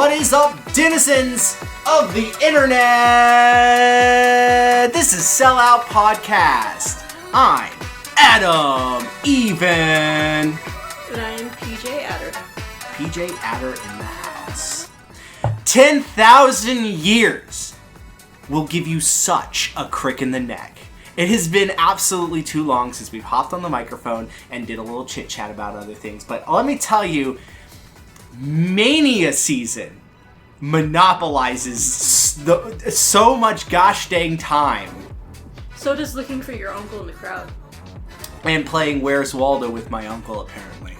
What is up, denizens of the internet? This is Sellout Podcast. I'm Adam Even. And I'm PJ Adder. PJ Adder in the house. 10,000 years will give you such a crick in the neck. It has been absolutely too long since we've hopped on the microphone and did a little chit chat about other things. But let me tell you, Mania season monopolizes so much gosh dang time. So does looking for your uncle in the crowd. And playing Where's Waldo with my uncle, apparently.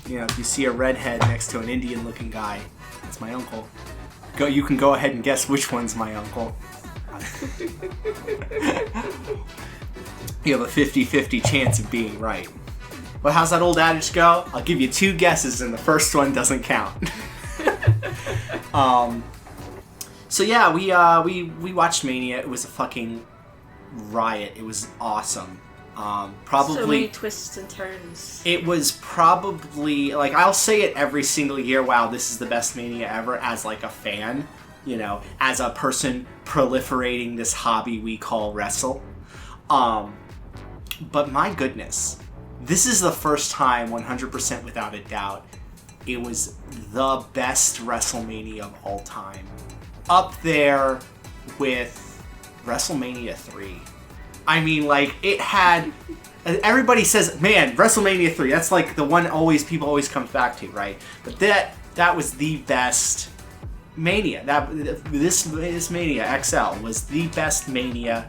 You know, if you see a redhead next to an Indian-looking guy, that's my uncle. You can go ahead and guess which one's my uncle. You have a 50-50 chance of being right. But how's that old adage go? I'll give you two guesses and the first one doesn't count. So yeah, we watched Mania. It was a fucking riot. It was awesome. Probably so many twists and turns. It was probably, like, I'll say it every single year, wow, this is the best Mania ever, as like a fan, you know, as a person proliferating this hobby we call wrestle. But my goodness, this is the first time, 100% without a doubt, it was the best WrestleMania of all time. Up there with WrestleMania 3. I mean, like, it had... Everybody says, man, WrestleMania 3, that's like the one people always come back to, right? But that was the best Mania. This Mania XL was the best Mania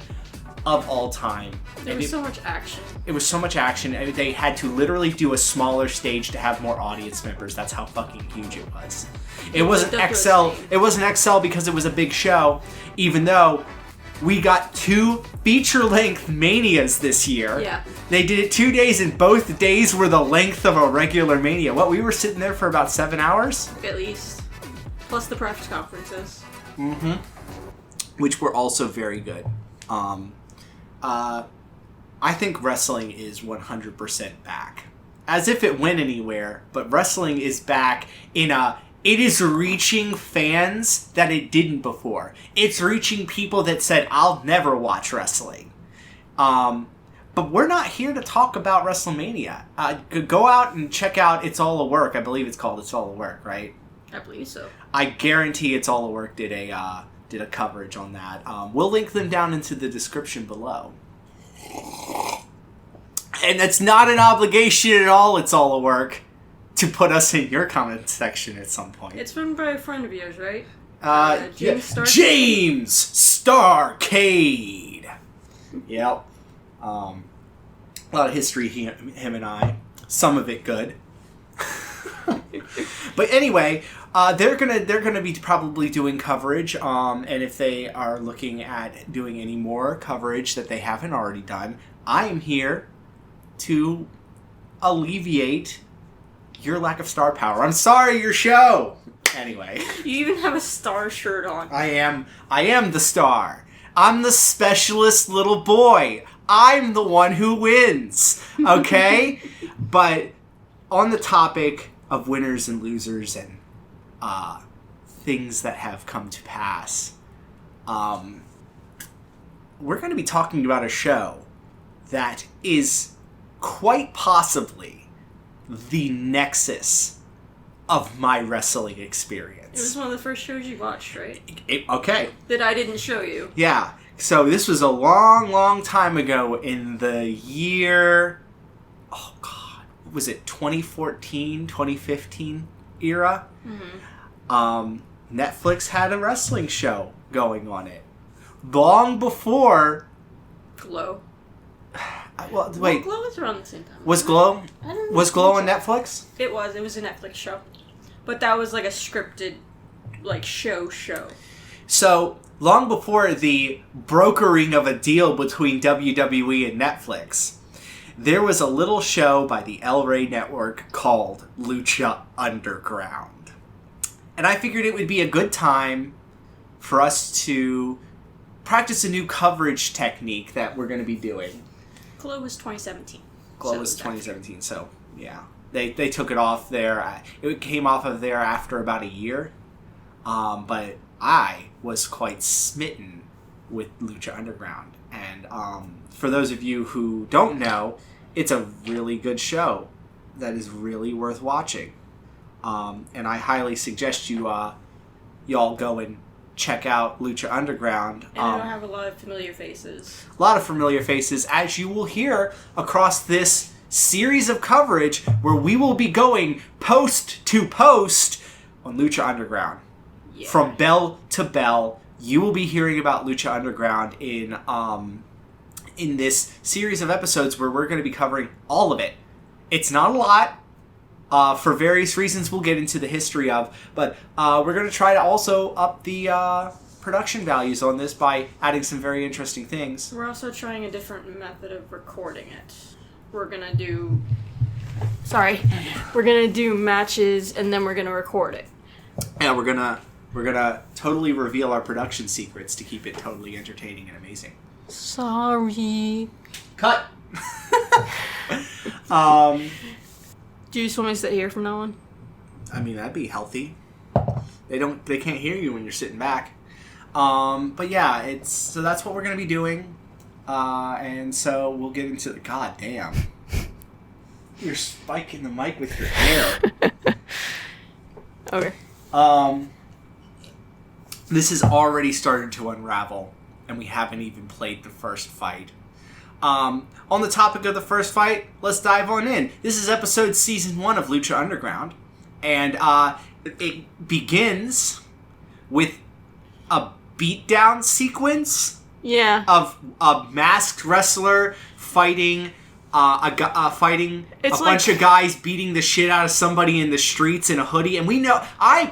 of all time. There was so much action. It was so much action. They had to literally do a smaller stage to have more audience members. That's how fucking huge it was. It wasn't XL. It wasn't XL because it was a big show, even though we got 2 feature-length Manias this year. Yeah. They did it 2 days, and both days were the length of a regular Mania. We were sitting there for about 7 hours? At least. Plus the press conferences. Mm-hmm. Which were also very good. I think wrestling is 100% back. As if it went anywhere, but wrestling is back it is reaching fans that it didn't before. It's reaching people that said, I'll never watch wrestling. But we're not here to talk about WrestleMania. Go out and check out It's All a Work. I believe it's called It's All a Work, right? I believe so. I guarantee It's All a Work did a coverage on that. We'll link them down into the description below. And that's not an obligation at all, It's All a Work, to put us in your comment section at some point. It's run by a friend of yours, right? James Starcade! Yep. A lot of history, him and I. Some of it good. But anyway, they're gonna be probably doing coverage, and if they are looking at doing any more coverage that they haven't already done, I am here to alleviate your lack of star power. I'm sorry, your show. Anyway, you even have a star shirt on. I am the star. I'm the specialist little boy. I'm the one who wins. Okay, but on the topic of winners and losers and things that have come to pass, we're going to be talking about a show that is quite possibly the nexus of my wrestling experience. It was one of the first shows you watched, right? Okay. That I didn't show you. Yeah. So this was a long, long time ago in the year... Oh, God. Was it 2014, 2015 era? Mm-hmm. Netflix had a wrestling show going on it. Long before... Glow. Well, wait. Glow was around the same time. Was Glow? I don't know. Was Glow on Netflix? It was. It was a Netflix show. But that was like a scripted, like, show. So, long before the brokering of a deal between WWE and Netflix, there was a little show by the El Rey Network called Lucha Underground. And I figured it would be a good time for us to practice a new coverage technique that we're going to be doing. Glow was 2017. Glow was 2017, so yeah. They took it off there. It came off of there after about a year. But I was quite smitten with Lucha Underground. And for those of you who don't know, it's a really good show that is really worth watching. And I highly suggest y'all go and check out Lucha Underground. And it'll have a lot of familiar faces. A lot of familiar faces, as you will hear across this series of coverage where we will be going post to post on Lucha Underground. Yeah. From bell to bell, you will be hearing about Lucha Underground in this series of episodes where we're going to be covering all of it. It's not a lot. For various reasons we'll get into the history of, but we're going to try to also up the production values on this by adding some very interesting things. We're also trying a different method of recording it. We're going to do... We're going to do matches and then we're going to record it. And we're gonna totally reveal our production secrets to keep it totally entertaining and amazing. Sorry. Cut! Do you just want me to sit here from now on? I mean, that'd be healthy. They can't hear you when you're sitting back. But yeah, so that's what we're gonna be doing. And so we'll get into the... God damn. You're spiking the mic with your hair. Okay. This has already started to unravel, and we haven't even played the first fight. On the topic of the first fight, let's dive on in. This is episode season 1 of Lucha Underground, and it begins with a beatdown sequence. Yeah. Of a masked wrestler fighting a bunch of guys beating the shit out of somebody in the streets in a hoodie. And we know, I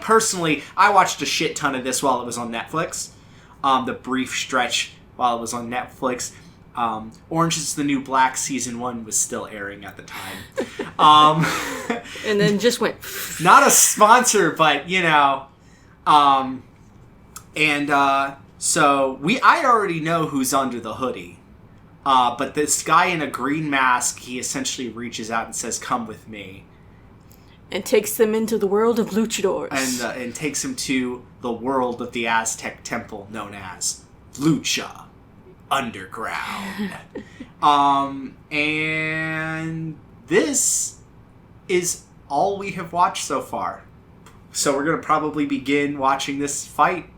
watched a shit ton of this while it was on Netflix. The brief stretch while it was on Netflix. Orange is the New Black season 1 was still airing at the time. And then just went... Not a sponsor, but, you know. So I already know who's under the hoodie. But this guy in a green mask, he essentially reaches out and says, "Come with me." And takes them into the world of luchadors. And takes him to the world of the Aztec temple known as Lucha Underground. And this is all we have watched so far. So we're going to probably begin watching this fight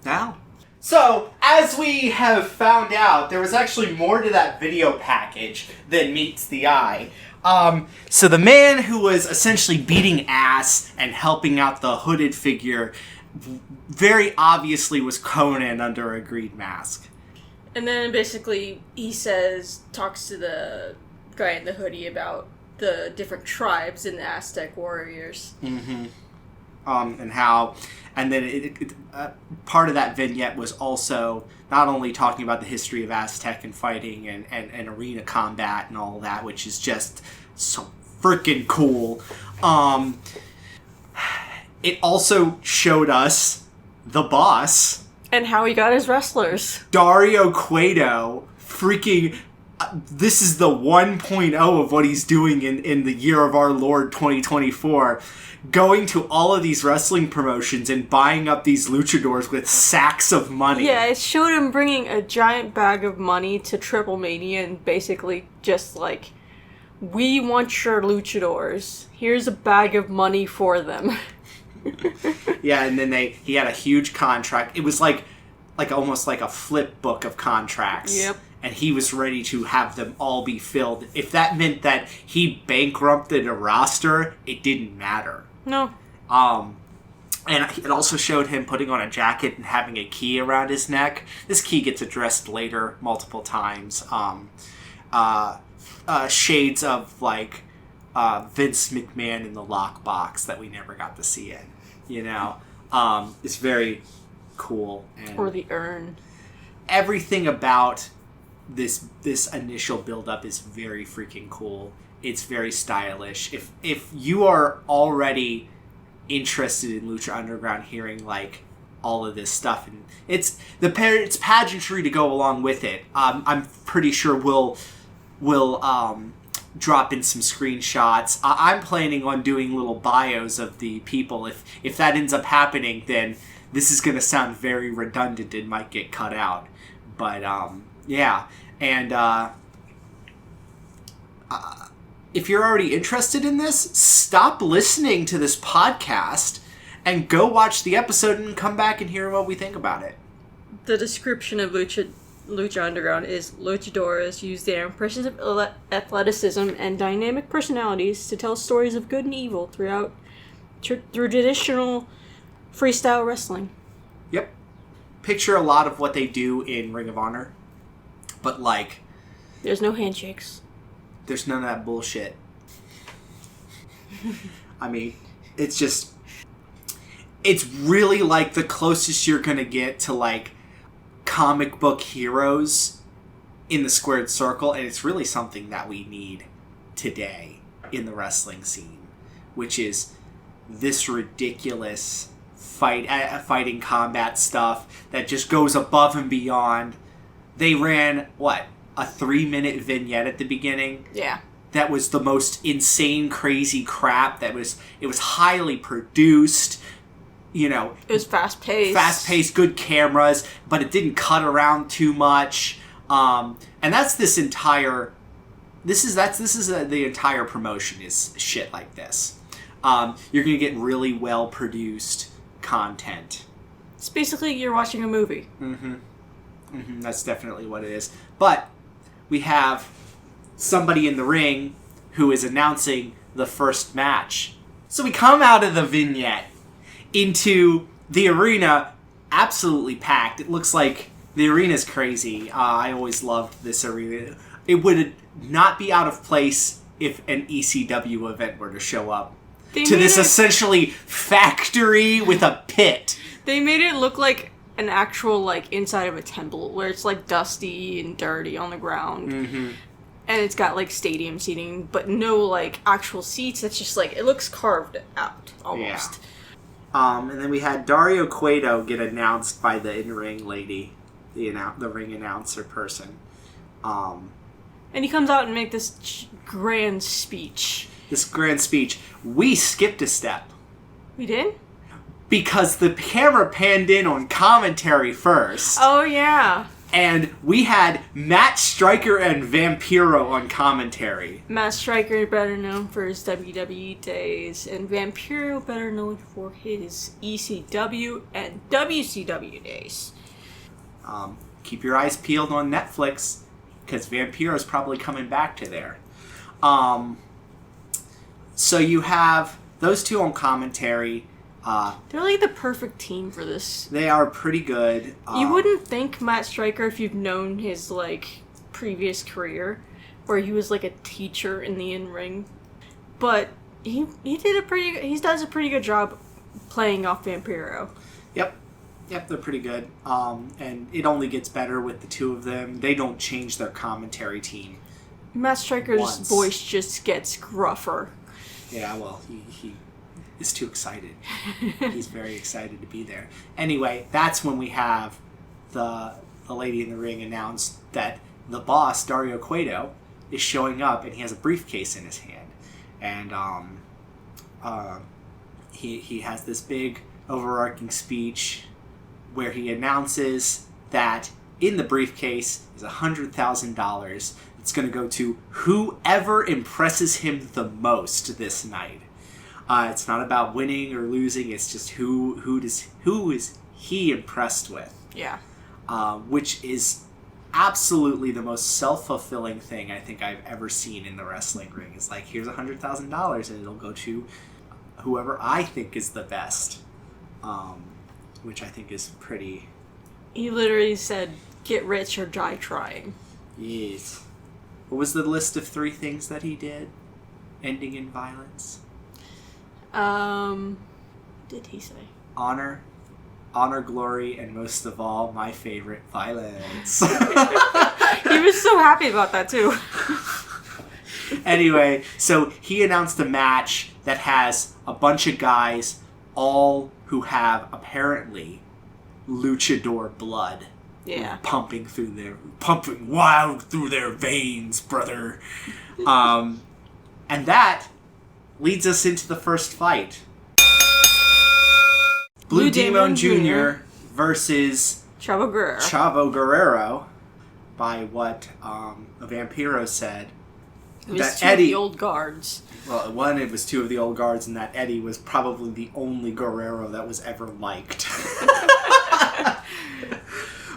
now. So, as we have found out, there was actually more to that video package than meets the eye. So the man who was essentially beating ass and helping out the hooded figure very obviously was Conan under a green mask. And then basically he talks to the guy in the hoodie about the different tribes in the Aztec warriors. Mm-hmm. And then part of that vignette was also not only talking about the history of Aztec and fighting and arena combat and all that, which is just so freaking cool. It also showed us the boss. And how he got his wrestlers. Dario Cueto, freaking... this is the 1.0 of what he's doing in the year of our Lord 2024. Going to all of these wrestling promotions and buying up these luchadors with sacks of money. Yeah, it showed him bringing a giant bag of money to Triple Mania and basically just like, we want your luchadors. Here's a bag of money for them. Yeah, and then he had a huge contract. It was like almost like a flip book of contracts. Yep. And he was ready to have them all be filled. If that meant that he bankrupted a roster, it didn't matter. No. And it also showed him putting on a jacket and having a key around his neck. This key gets addressed later multiple times. Shades of like Vince McMahon in the lockbox that we never got to see in. You know, it's very cool. And or the urn. Everything about this initial build-up is very freaking cool. It's very stylish. If you are already interested in Lucha Underground, hearing like all of this stuff, and it's pageantry to go along with it. I'm pretty sure we'll drop in some screenshots. I'm planning on doing little bios of the people. If that ends up happening, then this is going to sound very redundant and might get cut out. But, yeah. And if you're already interested in this, stop listening to this podcast and go watch the episode and come back and hear what we think about it. The description of Lucha Underground is luchadores use their impressive athleticism and dynamic personalities to tell stories of good and evil through traditional freestyle wrestling. Yep. Picture a lot of what they do in Ring of Honor, but like... There's no handshakes. There's none of that bullshit. I mean, it's just... It's really like the closest you're gonna get to like comic book heroes in the squared circle, and it's really something that we need today in the wrestling scene, which is this ridiculous fighting combat stuff that just goes above and beyond. They ran, what, a 3-minute vignette at the beginning? Yeah. That was the most insane, crazy crap. It was highly produced. You know, it was fast-paced, good cameras, but it didn't cut around too much. And that's the entire promotion is shit like this. You're gonna get really well produced content. It's basically you're watching a movie. That's definitely what it is. But we have somebody in the ring who is announcing the first match. So we come out of the vignette into the arena, absolutely packed. It looks like the arena's crazy. I always loved this arena. It would not be out of place if an ECW event were to show up to this essentially factory with a pit. They made it look like an actual like inside of a temple where it's like dusty and dirty on the ground. And it's got like stadium seating, but no like actual seats. It's just like, it looks carved out almost. Yeah. And then we had Dario Cueto get announced by the in-ring lady, the ring announcer person. And he comes out and make this grand speech. We skipped a step. We did? Because the camera panned in on commentary first. Oh, yeah. And we had Matt Striker and Vampiro on commentary. Matt Striker, better known for his WWE days, and Vampiro, better known for his ECW and WCW days. Keep your eyes peeled on Netflix, because Vampiro's probably coming back to there. So you have those two on commentary. They're like the perfect team for this. They are pretty good. You wouldn't think Matt Striker if you've known his like previous career, where he was like a teacher in the in-ring, but he does a pretty good job playing off Vampiro. Yep, they're pretty good. And it only gets better with the two of them. They don't change their commentary team. Matt Striker's voice just gets gruffer. Yeah, well, he is too excited. He's very excited to be there. Anyway, that's when we have the lady in the ring announce that the boss, Dario Cueto, is showing up, and he has a briefcase in his hand. And he has this big overarching speech where he announces that in the briefcase is $100,000. It's going to go to whoever impresses him the most this night. It's not about winning or losing. It's just who is he impressed with? Yeah. Which is absolutely the most self-fulfilling thing I think I've ever seen in the wrestling ring. It's like, here's $100,000 and it'll go to whoever I think is the best. Which I think is pretty... He literally said, get rich or die trying. Yes. What was the list of 3 things that he did? Ending in violence? Did he say? Honor, glory, and most of all, my favorite, violence. He was so happy about that, too. Anyway, so he announced a match that has a bunch of guys, all who have, apparently, luchador blood. Yeah. Pumping wild through their veins, brother. And that leads us into the first fight. Blue Demon Jr. versus Chavo Guerrero, by what Vampiro said. It was two of the old guards. Well, one, it was two of the old guards, and that Eddie was probably the only Guerrero that was ever liked.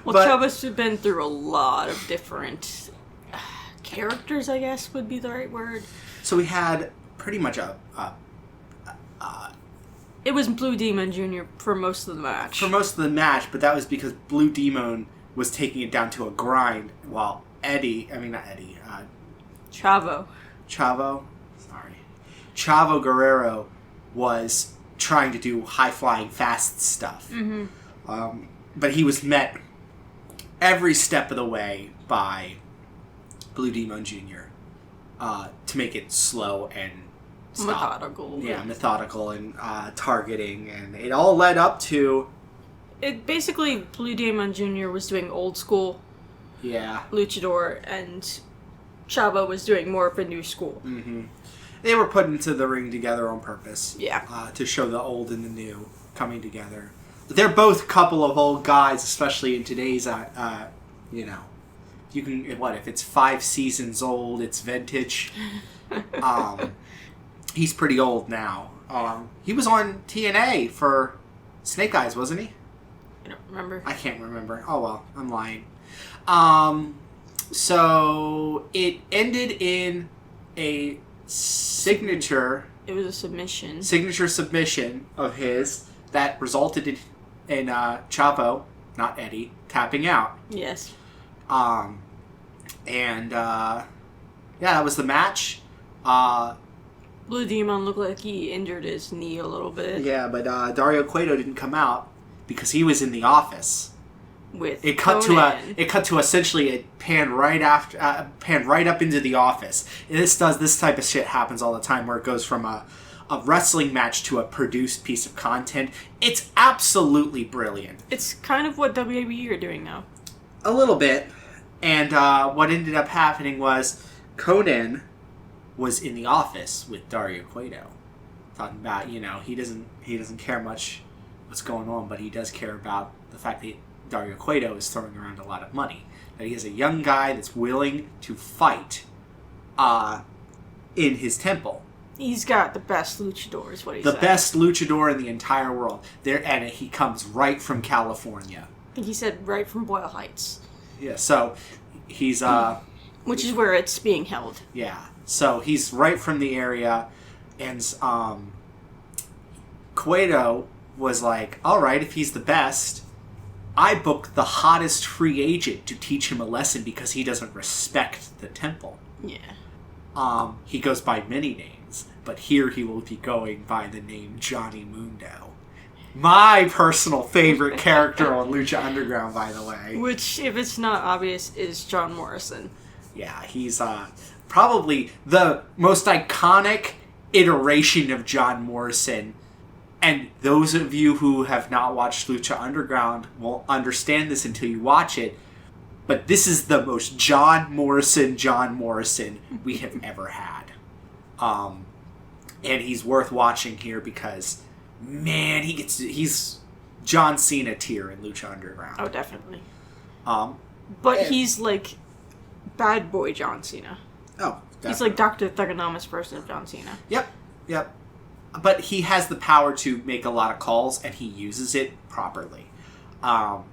Well, Chavo's been through a lot of different characters, I guess would be the right word. So we had pretty much it was Blue Demon Jr. for most of the match. For most of the match, but that was because Blue Demon was taking it down to a grind, while Chavo Guerrero was trying to do high-flying, fast stuff. Mm-hmm. But he was met every step of the way by Blue Demon Jr. To make it slow and methodical. Yeah, methodical and targeting, and it all led up to... It basically, Blue Demon Jr. was doing old school luchador, and Chavo was doing more of a new school. Mm-hmm. They were put into the ring together on purpose. Yeah. To show the old and the new coming together. They're both a couple of old guys, especially in today's, you can, if it's 5 seasons old, it's vintage. He's pretty old now. He was on TNA for Snake Eyes, wasn't he? I don't remember. I can't remember. Oh well, I'm lying. So it ended in a signature... It was a submission. Signature submission of his that resulted in Chavo, not Eddie, tapping out. Yes. That was the match. Blue Demon looked like he injured his knee a little bit. Yeah, but Dario Cueto didn't come out because he was in the office. It cut to essentially a pan right up into the office. And this type of shit happens all the time, where it goes from a wrestling match to a produced piece of content. It's absolutely brilliant. It's kind of what WWE are doing now. A little bit. And what ended up happening was Conan was in the office with Dario Cueto, talking about, he doesn't care much what's going on, but he does care about the fact that Dario Cueto is throwing around a lot of money. That he is a young guy that's willing to fight in his temple. He's got the best luchador, is what he said. The best luchador in the entire world. And he comes right from California. I think he said right from Boyle Heights. Yeah, so he's... which is where it's being held. Yeah, so he's right from the area, and Cueto was like, alright, if he's the best, I booked the hottest free agent to teach him a lesson because he doesn't respect the temple. Yeah. He goes by many names, but here he will be going by the name Johnny Mundo. My personal favorite character on Lucha Underground, by the way. Which, if it's not obvious, is John Morrison. Yeah, he's probably the most iconic iteration of John Morrison. And those of you who have not watched Lucha Underground won't understand this until you watch it. But this is the most John Morrison we have ever had. And he's worth watching here because, man, he's John Cena tier in Lucha Underground. Oh, definitely. But he's like bad boy John Cena. Oh, definitely. He's like Dr. Thugonomus version of John Cena. Yep. But he has the power to make a lot of calls, and he uses it properly. That's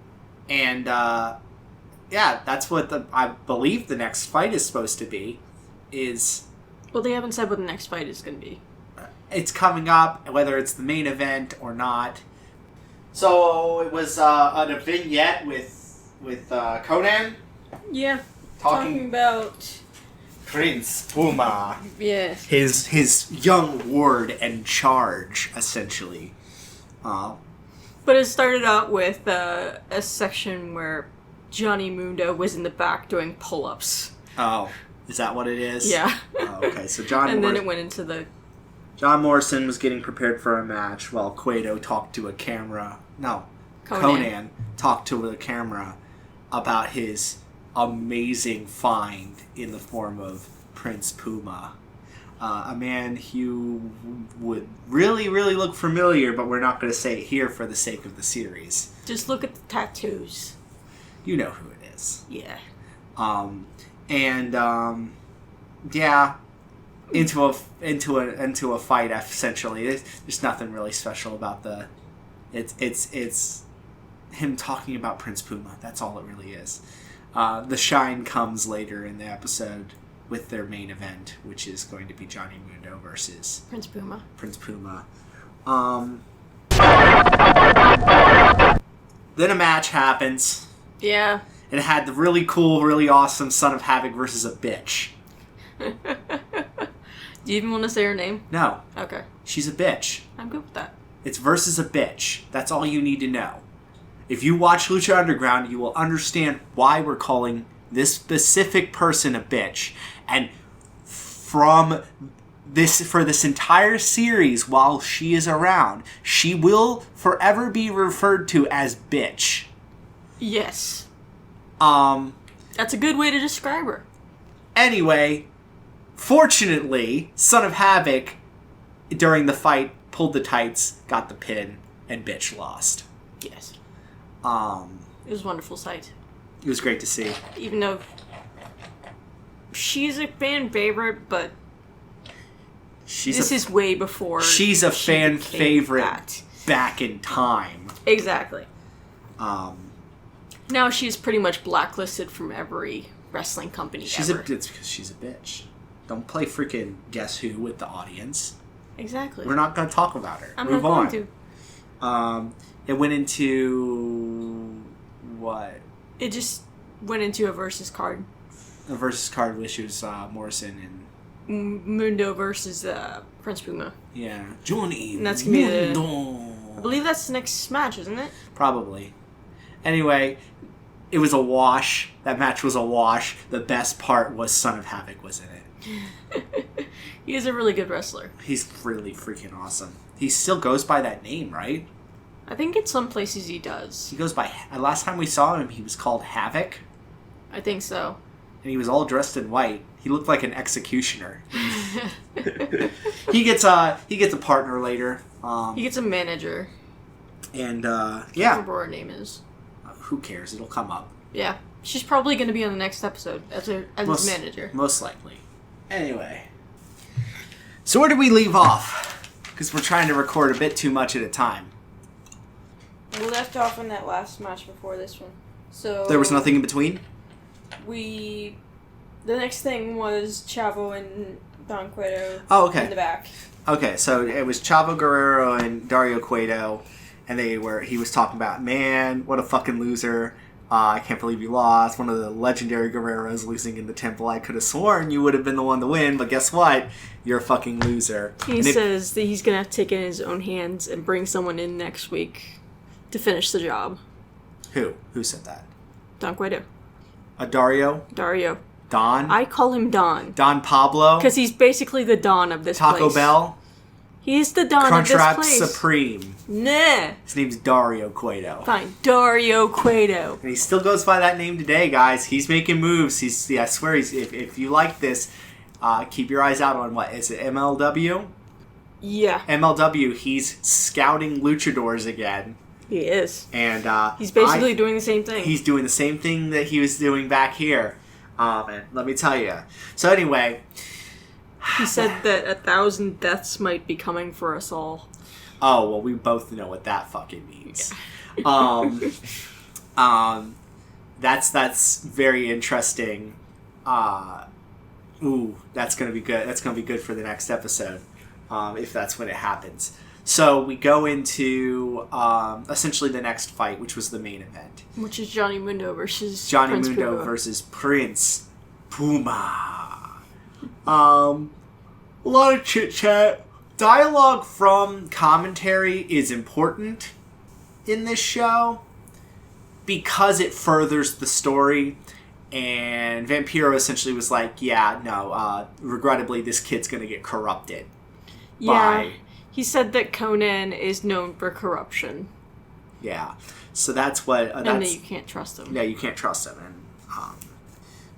what I believe the next fight is supposed to be. Well, they haven't said what the next fight is going to be. It's coming up, whether it's the main event or not. So it was a vignette with Conan. Yeah, talking about Prince Puma. Yeah. His young ward and charge, essentially. But it started out with a section where Johnny Mundo was in the back doing pull-ups. Oh, is that what it is? Yeah. Oh, okay, so then it went into the... John Morrison was getting prepared for a match while Cueto talked to a camera. No, Conan talked to the camera about his amazing find in the form of Prince Puma. a man who would really, really look familiar, but we're not going to say it here for the sake of the series. Just look at the tattoos. You know who it is. Yeah. Yeah, into a fight essentially. There's nothing really special about it's him talking about Prince Puma. That's all it really is. The shine comes later in the episode with their main event, which is going to be Johnny Mundo versus Prince Puma. Then a match happens. Yeah. It had the really cool, really awesome Son of Havoc versus a bitch. Do you even want to say her name? No. Okay. She's a bitch. I'm good with that. It's versus a bitch. That's all you need to know. If you watch Lucha Underground, you will understand why we're calling this specific person a bitch. And for this entire series, while she is around, she will forever be referred to as bitch. Yes. That's a good way to describe her. Anyway, fortunately, Son of Havoc, during the fight, pulled the tights, got the pin, and bitch lost. Yes. It was a wonderful sight. It was great to see. Even though she's a fan favorite, but this is way before. She's a fan favorite back in time. Exactly. Now she's pretty much blacklisted from every wrestling company ever. It's because she's a bitch. Don't play freaking Guess Who with the audience. Exactly. We're not going to talk about her. I'm Move not on. going to. It went into... what? It just went into a versus card. A versus card, which was Morrison and... Mundo versus Prince Puma. Yeah. Johnny And that's going to be Mundo. I believe that's the next match, isn't it? Probably. Anyway, it was a wash. That match was a wash. The best part was Son of Havoc was in it. He is a really good wrestler. He's really freaking awesome. He still goes by that name, right? I think in some places he does. He goes by... Last time we saw him, he was called Havoc. I think so. And he was all dressed in white. He looked like an executioner. He gets a partner later. He gets a manager. And, I can't yeah. remember what her name is. Who cares? It'll come up. Yeah. She's probably going to be on the next episode as his manager. Most likely. Anyway. So where did we leave off? Because we're trying to record a bit too much at a time. We left off in that last match before this one. So There was nothing in between? The next thing was Chavo and Don Cueto in the back. Okay, so it was Chavo Guerrero and Dario Cueto, and he was talking about, man, what a fucking loser. I can't believe you lost. One of the legendary Guerreros losing in the temple. I could have sworn you would have been the one to win, but guess what? You're a fucking loser. He says that he's going to have to take it in his own hands and bring someone in next week to finish the job. Who? Who said that? Don Cueto. Dario? Don? I call him Don. Don Pablo? Because he's basically the Don of this place. Taco Bell? He's the Don of this Crunchwrap place. Supreme. Nah. His name's Dario Cueto. Fine. Dario Cueto. And he still goes by that name today, guys. He's making moves. I swear, if you like this, keep your eyes out on what? Is it MLW? Yeah. MLW, he's scouting luchadors again. He is. And he's basically doing the same thing. He's doing the same thing that he was doing back here. And let me tell you. So anyway... He said that 1,000 deaths might be coming for us all. Oh, well, we both know what that fucking means. Yeah. That's very interesting. That's gonna be good. That's gonna be good for the next episode, if that's when it happens. So we go into essentially the next fight, which was the main event, which is Johnny Mundo versus Johnny Prince Mundo Puma. versus Prince Puma. A lot of chit chat. Dialogue from commentary is important in this show because it furthers the story. And Vampiro essentially was like, yeah, no, regrettably, this kid's going to get corrupted. Yeah, he said that Conan is known for corruption. Yeah, so that's what... and that you can't trust him. Yeah, you can't trust him. And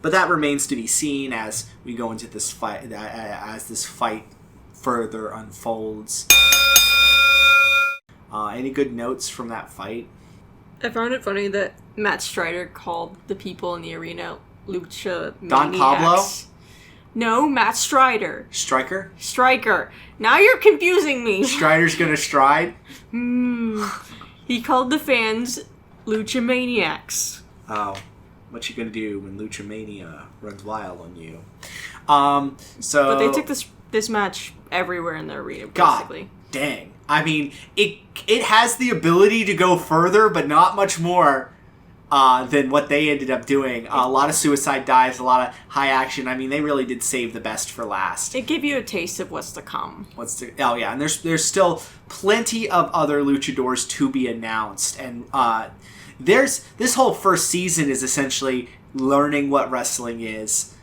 But that remains to be seen as we go into this fight, as this fight further unfolds. Any good notes from that fight? I found it funny that Matt Strider called the people in the arena Lucha Don Maniacs. Pablo? No, Matt Strider. Striker? Striker. Now you're confusing me. Strider's gonna stride? He called the fans Lucha Maniacs. Oh. What you gonna do when Lucha Mania runs wild on you? But they took this match everywhere in the arena, basically. God dang. I mean, it has the ability to go further, but not much more than what they ended up doing. A lot of suicide dives, a lot of high action. I mean, they really did save the best for last. It gave you a taste of what's to come. Oh yeah, and there's still plenty of other luchadors to be announced, and this whole first season is essentially learning what wrestling is,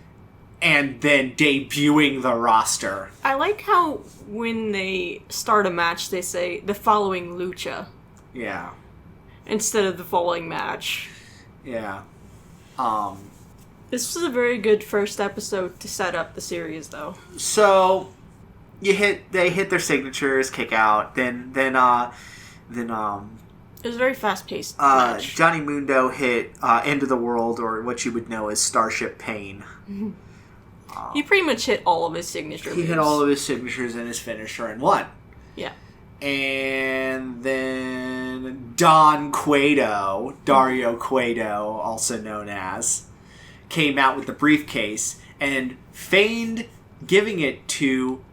and then debuting the roster. I like how when they start a match, they say the following lucha. Yeah. Instead of the following match. Yeah. This was a very good first episode to set up the series, though. So, they hit their signatures, kick out, then it was a very fast-paced match. Johnny Mundo hit End of the World, or what you would know as Starship Pain. He pretty much hit all of his signature moves. He hit all of his signatures and his finisher and won. Yeah. And then Dario Cueto, also known as, came out with the briefcase and feigned giving it to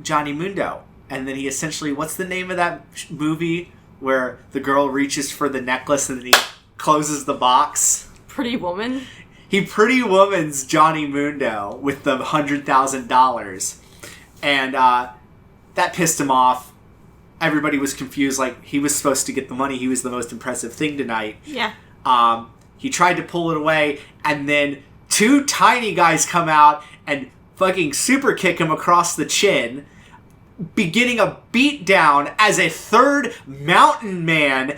Johnny Mundo. And then he essentially, what's the name of that movie where the girl reaches for the necklace and then he closes the box? Pretty Woman? He Pretty Woman's Johnny Mundo with the $100,000. And that pissed him off. Everybody was confused, like, he was supposed to get the money. He was the most impressive thing tonight. Yeah. He tried to pull it away, and then two tiny guys come out and fucking super kick him across the chin, beginning a beatdown as a third mountain man,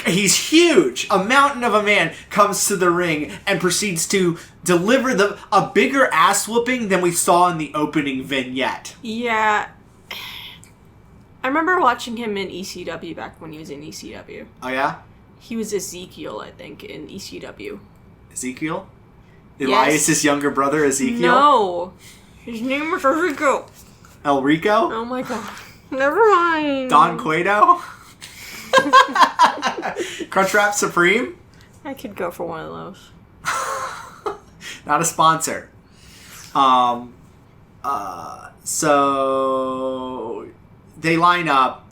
he's huge, a mountain of a man, comes to the ring and proceeds to deliver a bigger ass whooping than we saw in the opening vignette. Yeah. I remember watching him in ECW back when he was in ECW. Oh, yeah? He was Ezekiel, I think, in ECW. Ezekiel? Yes. Elias' younger brother, Ezekiel? No. His name was Enrico. El Rico? Oh my god. Never mind. Don Cueto? Crunchwrap Supreme? I could go for one of those. Not a sponsor. So they line up,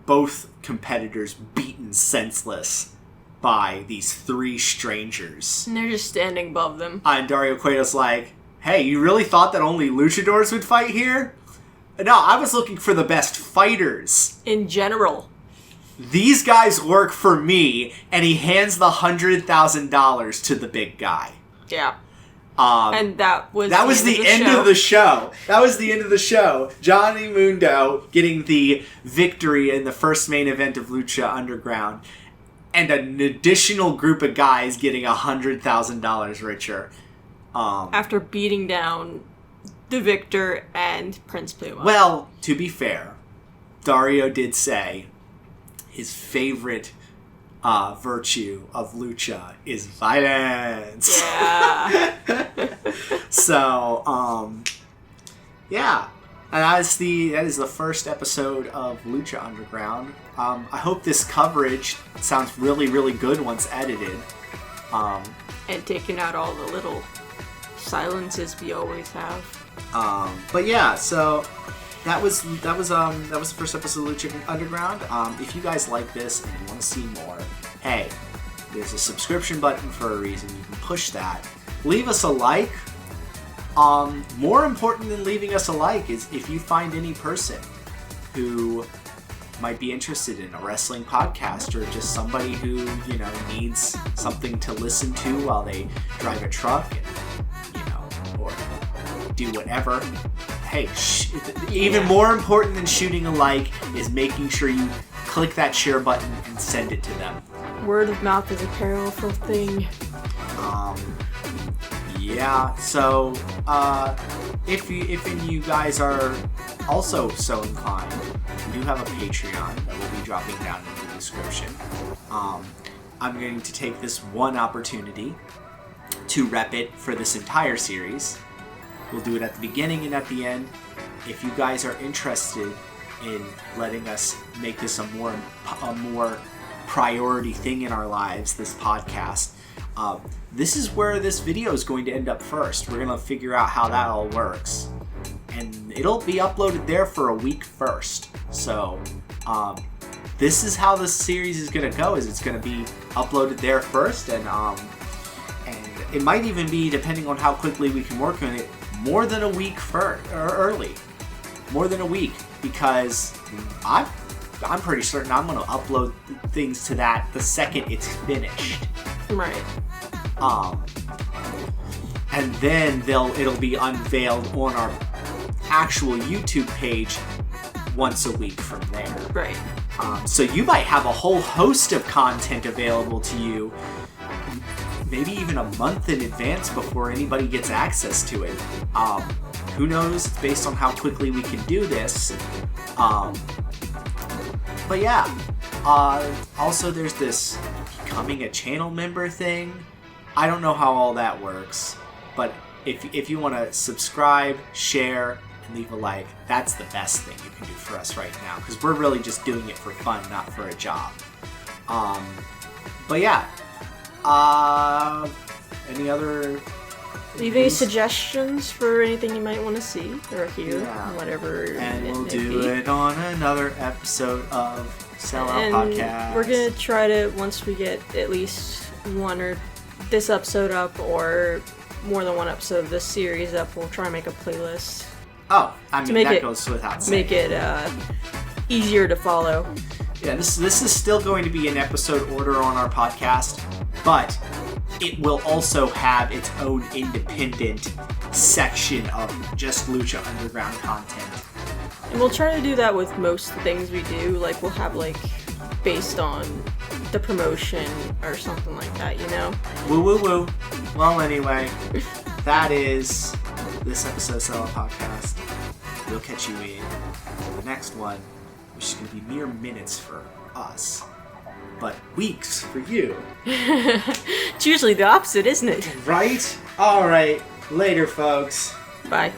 both competitors beaten senseless by these three strangers. And they're just standing above them. And Dario Cueto's like, hey, you really thought that only luchadors would fight here? No, I was looking for the best fighters. In general. These guys work for me, and he hands the $100,000 to the big guy. Yeah. And that was the end of the show. That was the end of the show. Johnny Mundo getting the victory in the first main event of Lucha Underground, and an additional group of guys getting $100,000 richer. After beating down the Victor and Prince Puma. Well, to be fair, Dario did say his favorite virtue of lucha is violence. Yeah. So, yeah. And that is the first episode of Lucha Underground. I hope this coverage sounds really, really good once edited. And taking out all the little silences we always have. But yeah, so that was the first episode of Lucha Underground. If you guys like this and you want to see more, hey, there's a subscription button for a reason. You can push that. Leave us a like. More important than leaving us a like is if you find any person who might be interested in a wrestling podcast, or just somebody who, needs something to listen to while they drive a truck and, or do whatever. Hey, even more important than shooting a like is making sure you click that share button and send it to them. Word of mouth is a powerful thing. Yeah, so if you guys are also so inclined, we do have a Patreon that will be dropping down in the description. I'm going to take this one opportunity to rep it for this entire series. We'll do it at the beginning and at the end. If you guys are interested in letting us make this a more priority thing in our lives, this podcast, this is where this video is going to end up first. We're going to figure out how that all works. And it'll be uploaded there for a week first. So, this is how this series is going to go, is it's going to be uploaded there first, and it might even be, depending on how quickly we can work on it, more than a week early. More than a week, because I'm pretty certain I'm going to upload things to that the second it's finished. Right. And then it'll be unveiled on our actual YouTube page once a week from there. Right. So you might have a whole host of content available to you, maybe even a month in advance before anybody gets access to it. Who knows? It's based on how quickly we can do this. But yeah. Also, there's this becoming a channel member thing. I don't know how all that works, but if you want to subscribe, share, and leave a like, that's the best thing you can do for us right now, because we're really just doing it for fun, not for a job. But yeah. Any other... Leave any suggestions for anything you might want to see or hear, Yeah. whatever. And we'll may do be. it on another episode of Sellout And Podcast. we're gonna try to, once we get at least one or this episode up, or more than one episode of this series up, we'll try and make a playlist. Oh, I mean, make that it- goes without saying. Make it easier to follow. Yeah, this is still going to be an episode order on our podcast, but it will also have its own independent section of just Lucha Underground content. And we'll try to do that with most things we do. Like, we'll have, like, based on the promotion or something like that, you know? Woo woo woo. Well, anyway, that is this episode of Sellout Podcast. We'll catch you in the next one, which is going to be mere minutes for us, but weeks for you. It's usually the opposite, isn't it? Right? Alright. Later, folks. Bye.